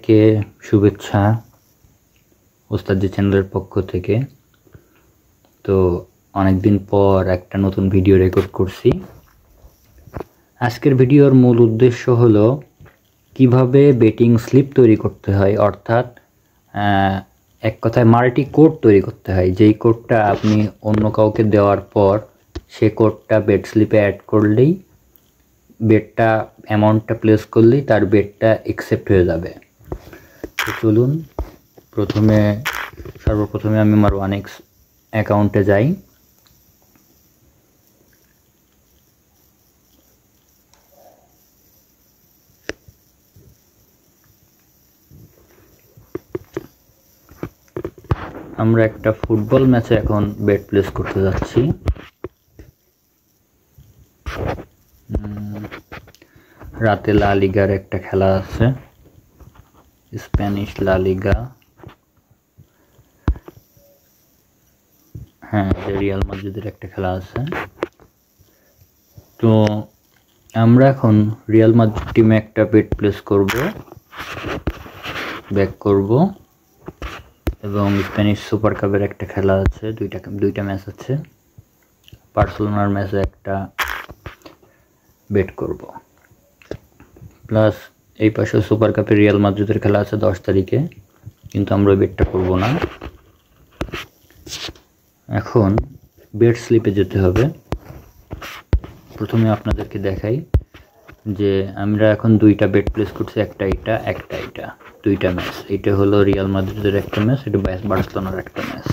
সবাইকে শুভেচ্ছা ওস্তাদ জি চ্যানেলের পক্ষ থেকে। তো অনেকদিন পর একটা নতুন ভিডিও রেকর্ড করছি। আজকের ভিডিওর মূল উদ্দেশ্য হলো কিভাবে বেটিং স্লিপ তৈরি করতে হয়, অর্থাৎ এক কথায় মাল্টি কোড তৈরি করতে হয়। যেই কোডটা আপনি অন্য কাউকে দেওয়ার পর সে কোডটা বেট স্লিপে অ্যাড করলেই, বেটটা অ্যামাউন্টটা প্লেস করলেই তার বেটটা অ্যাকসেপ্ট হয়ে যাবে। তো চলুন সর্বপ্রথমে আমি আমার 1x অ্যাকাউন্টে যাই। আমরা একটা ফুটবল ম্যাচে এখন বেট প্লেস করতে যাচ্ছি। রাতে লা লিগার একটা খেলা আছে, স্প্যানিশ লা লিগা। হ্যাঁ, রিয়াল মাদ্রিদের একটা খেলা আছে। তো আমরা এখন রিয়াল মাদ্রিদ টিমে একটা বেট প্লেস করব, ব্যাক করব, এবং স্প্যানিশ সুপার কাপের একটা খেলা আছে, দুইটা ম্যাচ আছে। বার্সেলোনার ম্যাচে একটা বেট করব, প্লাস এই পাশে সুপার কাপের রিয়াল মাদ্রিদের খেলা আছে 10 তারিখে, কিন্তু আমরা ওই বেটটা করব না। এখন বেট স্লিপে যেতে হবে। প্রথমে আপনাদেরকে দেখাই যে আমরা এখন দুইটা বেট প্লেস করছি, একটা এটা, দুইটা ম্যাচ। এটা হলো রিয়াল মাদ্রিদের একটা ম্যাচ, এটা বার্সেলোনার একটা ম্যাচ।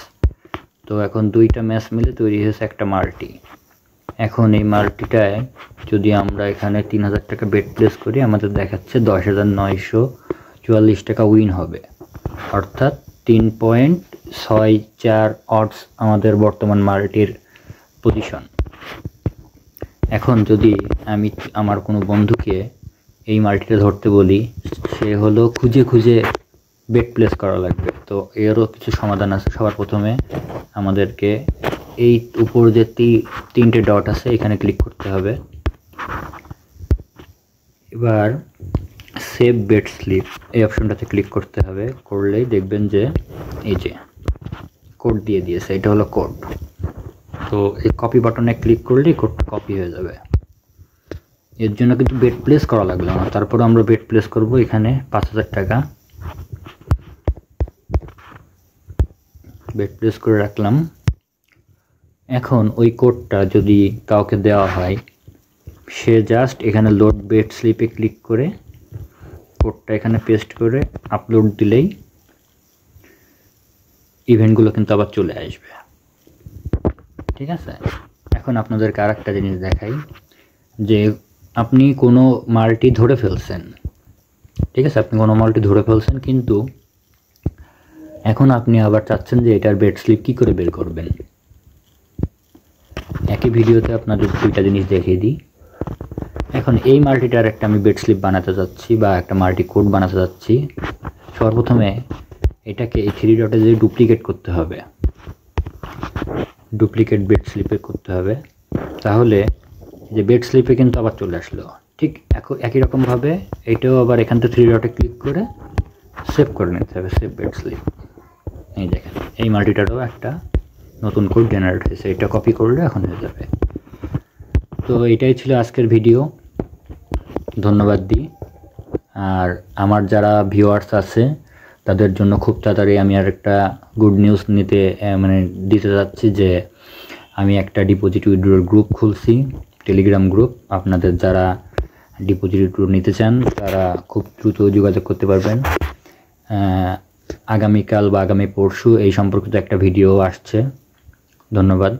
তো এখন দুইটা ম্যাচ মিলে তৈরি হয়েছে একটা মাল্টি। এখন এই মাল্টিটায় যদি আমরা এখানে 3000 টাকা বেট প্লেস করি, আমাদের দেখাচ্ছে 10,944 টাকা উইন হবে, অর্থাৎ 3.64 অডস আমাদের বর্তমান মাল্টির পজিশন। এখন যদি আমি আমার কোনো বন্ধুকে এই মাল্টিটা ধরতে বলি, সে হলো খুঁজে খুঁজে বেট প্লেস করা লাগবে। তো এরও কিছু সমাধান আছে। সবার প্রথমে আমাদেরকে এই উপর যে তিনটে ডট আছে এখানে ক্লিক করতে হবে। এবার সেভ বেট স্লিপ এই অপশনটাতে ক্লিক করতে হবে। করলেই দেখবেন যে এই যে কোড দিয়ে দিয়েছে, এটা হলো কোড। তো এই কপি বাটনে ক্লিক করলেই কোডটা কপি হয়ে যাবে। এর জন্য কিন্তু বেট প্লেস করা লাগলো না। তারপরে আমরা বেট প্লেস করব এখানে 5000 টাকা বেট প্লেস করে রাখলাম। এখন ওই কোডটা যদি কাউকে দেওয়া হয়, সে জাস্ট এখানে লোড বেট স্লিপে ক্লিক করে কোডটা এখানে পেস্ট করে আপলোড দিলেই ইভেন্টগুলো কিন্তু আবার চলে আসবে। ঠিক আছে, এখন আপনাদেরকে আর একটা জিনিস দেখাই যে আপনি কোনো মাল্টি ধরে ফেলছেন। ঠিক আছে, আপনি কোনো মাল্টি ধরে ফেলছেন, কিন্তু এখন আপনি আবার চাচ্ছেন যে এটার বেট স্লিপ কী করে বের করবেন। একই ভিডিওতে আপনাদের দুইটা জিনিস দেখিয়ে দিই। এখন এই মাল্টিটার একটা আমি বেট স্লিপ বানাতে যাচ্ছি, বা একটা মাল্টি কোড বানাতে যাচ্ছি। সর্বপ্রথমে এটাকে এই 3 ডটে যে ডুপ্লিকেট করতে হবে, ডুপ্লিকেট বেট স্লিপে করতে হবে। তাহলে যে বেট স্লিপে কিন্তু আবার চলে আসলো। ঠিক একই রকমভাবে এটাও আবার এখান থেকে 3 ডটে ক্লিক করে সেভ করে নিতে হবে, সেভ বেট স্লিপ। এই দেখেন, এই মাল্টিটারও একটা নতুন কোড জেনারেট হয়েছে, এটা কপি করলে এখন হয়ে যাবে। তো এটাই ছিল আজকের ভিডিও। ধন্যবাদ দিই। আর আমার যারা ভিউয়ার্স আছে তাদের জন্য খুব তাড়াতাড়ি আমি আর একটা গুড নিউজ দিতে যাচ্ছি যে আমি একটা ডিপোজিট উইথড্রোর গ্রুপ খুলছি, টেলিগ্রাম গ্রুপ। আপনাদের যারা ডিপোজিট উইথড্রো নিতে চান তারা খুব দ্রুত যোগাযোগ করতে পারবেন। আগামীকাল বা আগামী পরশু এই সম্পর্কিত একটা ভিডিও আসছে। ধন্যবাদ।